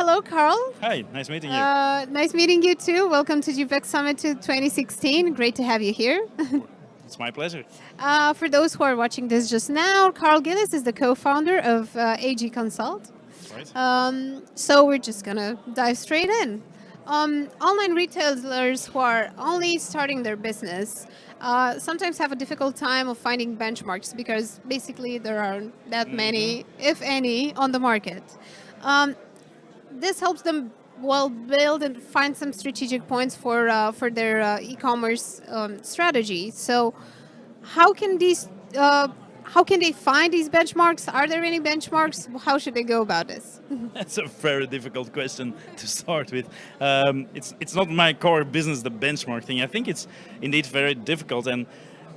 Hello, Karl. Hi, nice meeting you. Nice meeting you too. Welcome to GPeC Summit to 2016. Great to have you here. It's my pleasure. For those who are watching this just now, Karl Gilis is the co-founder of AGConsult. Right. So we're just gonna dive straight in. Online retailers who are only starting their business sometimes have a difficult time of finding benchmarks because basically there aren't that many, if any, on the market. Um, this helps them build and find some strategic points for their e-commerce strategy. So how can these how can they find these benchmarks? Are there any benchmarks? How should they go about this? That's a very difficult question to start with. It's not my core business, the benchmark thing. I think it's indeed very difficult, and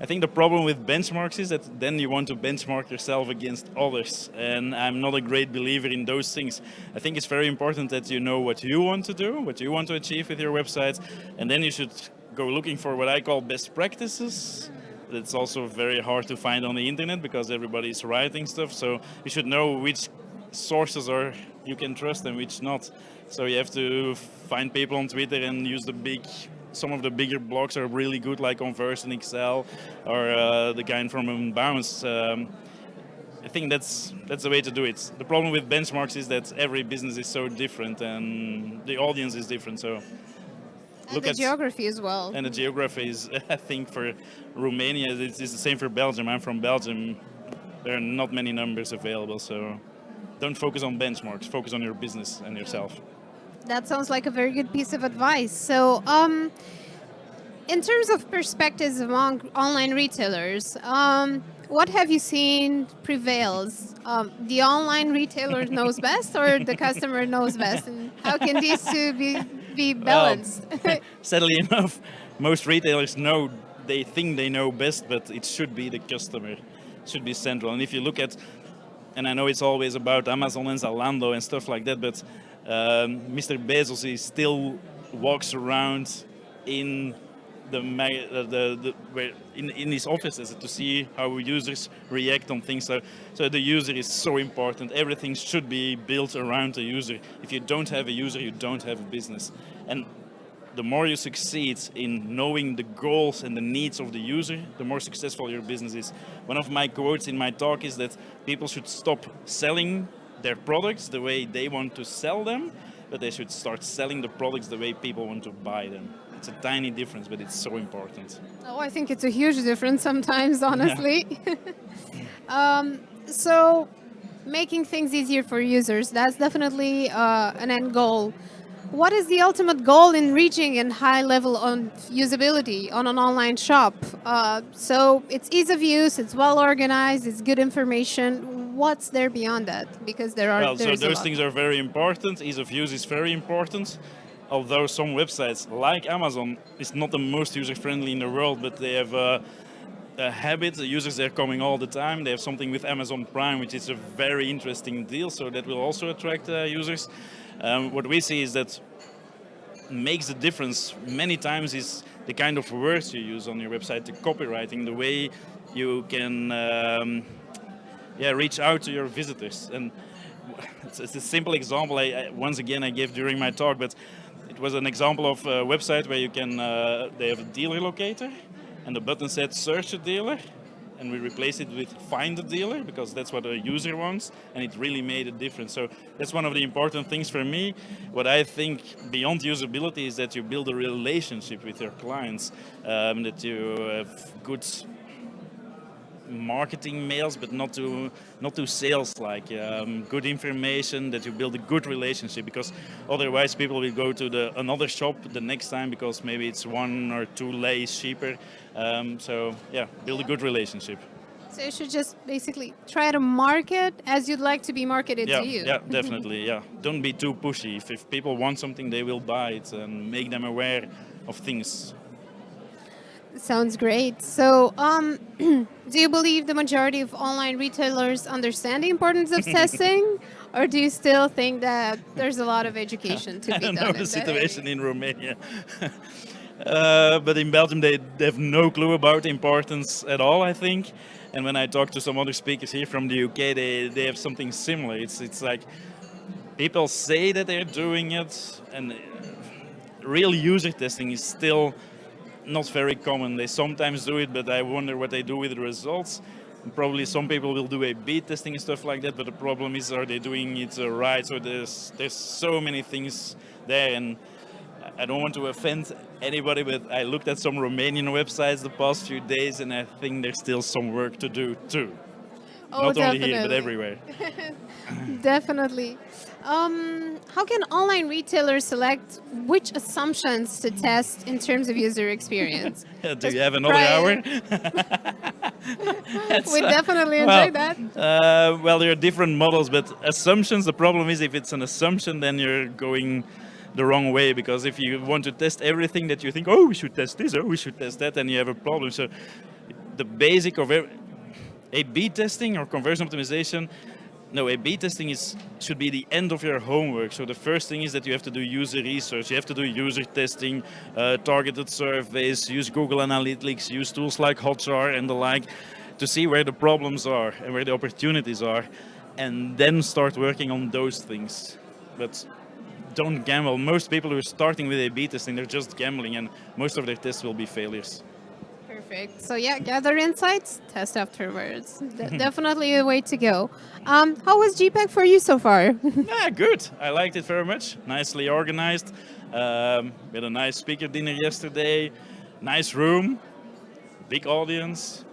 I think the problem with benchmarks is that then you want to benchmark yourself against others, and I'm not a great believer in those things. I think it's very important that you know what you want to do, what you want to achieve with your website, and then you should go looking for what I call best practices. It's also very hard to find on the internet because everybody's writing stuff, so you should know which sources are you can trust and which not. So you have to find people on Twitter and use some of the bigger blogs are really good, like Conversion Excel or the guy from Unbounce. I think that's the way to do it. The problem with benchmarks is that every business is so different and the audience is different. So And the geography as well. And the geography is, I think, for Romania, it's the same for Belgium. I'm from Belgium. There are not many numbers available, so don't focus on benchmarks. Focus on your business and yourself. That sounds like a very good piece of advice. So, in terms of perspectives among online retailers, what have you seen prevails? The online retailer knows best, or the customer knows best? And how can these two be balanced? Sadly enough, most retailers they think they know best, but it should be the customer. It should be central. And if you look at, and I know it's always about Amazon and Zalando and stuff like that, but Mr. Bezos, he still walks around in in his offices to see how users react on things. So the user is so important. Everything should be built around the user. If you don't have a user, you don't have a business. And the more you succeed in knowing the goals and the needs of the user, the more successful your business is. One of my quotes in my talk is that people should stop selling their products the way they want to sell them, but they should start selling the products the way people want to buy them. It's a tiny difference, but it's so important. Oh, I think it's a huge difference sometimes, honestly. So, making things easier for users, that's definitely an end goal. What is the ultimate goal in reaching a high level on usability on an online shop? So it's ease of use, it's well organized, it's good information. What's there beyond that? Because so those things are very important. Ease of use is very important. Although some websites, like Amazon, is not the most user-friendly in the world, but they have a habit. The users are coming all the time. They have something with Amazon Prime, which is a very interesting deal, so that will also attract users. What we see is that makes the difference many times is the kind of words you use on your website, the copywriting, the way you can reach out to your visitors. And it's a simple example once again I gave during my talk, but it was an example of a website where you can, they have a dealer locator, and the button said search a dealer, and we replaced it with find a dealer, because that's what a user wants, and it really made a difference. So that's one of the important things for me. What I think beyond usability is that you build a relationship with your clients, that you have good marketing mails, but not to sales, like good information, that you build a good relationship, because otherwise people will go to another shop the next time because maybe it's 1 or 2 lays cheaper. So yeah, build a good relationship. So you should just basically try to market as you'd like to be marketed to you. Yeah, definitely. Yeah, don't be too pushy. If people want something, they will buy it, and make them aware of things. Sounds great. So, do you believe the majority of online retailers understand the importance of testing, or do you still think that there's a lot of education to be done? I don't know the situation in Romania. But in Belgium, they have no clue about the importance at all, I think. And when I talk to some other speakers here from the UK, they have something similar. It's like People say that they're doing it, and real user testing is still not very common. They sometimes do it, but I wonder what they do with the results. And probably some people will do A/B testing and stuff like that, but the problem is, are they doing it right? So there's so many things there, and I don't want to offend anybody, but I looked at some Romanian websites the past few days, and I think there's still some work to do too. Oh, Not only here, but definitely. everywhere. Definitely. How can online retailers select which assumptions to test in terms of user experience? Do you have another hour? We definitely Well, enjoy that. well, there are different models, but assumptions, the problem is if it's an assumption, then you're going the wrong way, because if you want to test everything that you think, oh, we should test this, oh, we should test that, then you have a problem. So the basic of A/B testing or conversion optimization, no, A/B testing should be the end of your homework. So the first thing is that you have to do user research. You have to do user testing, targeted surveys, use Google Analytics, use tools like Hotjar and the like to see where the problems are and where the opportunities are, and then start working on those things. But don't gamble. Most people who are starting with A/B testing, they're just gambling, and most of their tests will be failures. Perfect. So yeah, gather insights, test afterwards. Definitely a way to go. How was GPeC for you so far? Yeah, good. I liked it very much. Nicely organized. We had a nice speaker dinner yesterday. Nice room, big audience,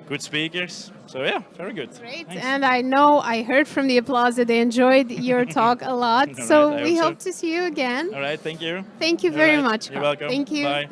good speakers. So yeah, very good. Great. Thanks. And I know I heard from the applause that they enjoyed your talk a lot. All So right, I we hope so. hope to see you again. All right, thank you. Thank you All very right, much, You're Karl. welcome. Thank you. Bye.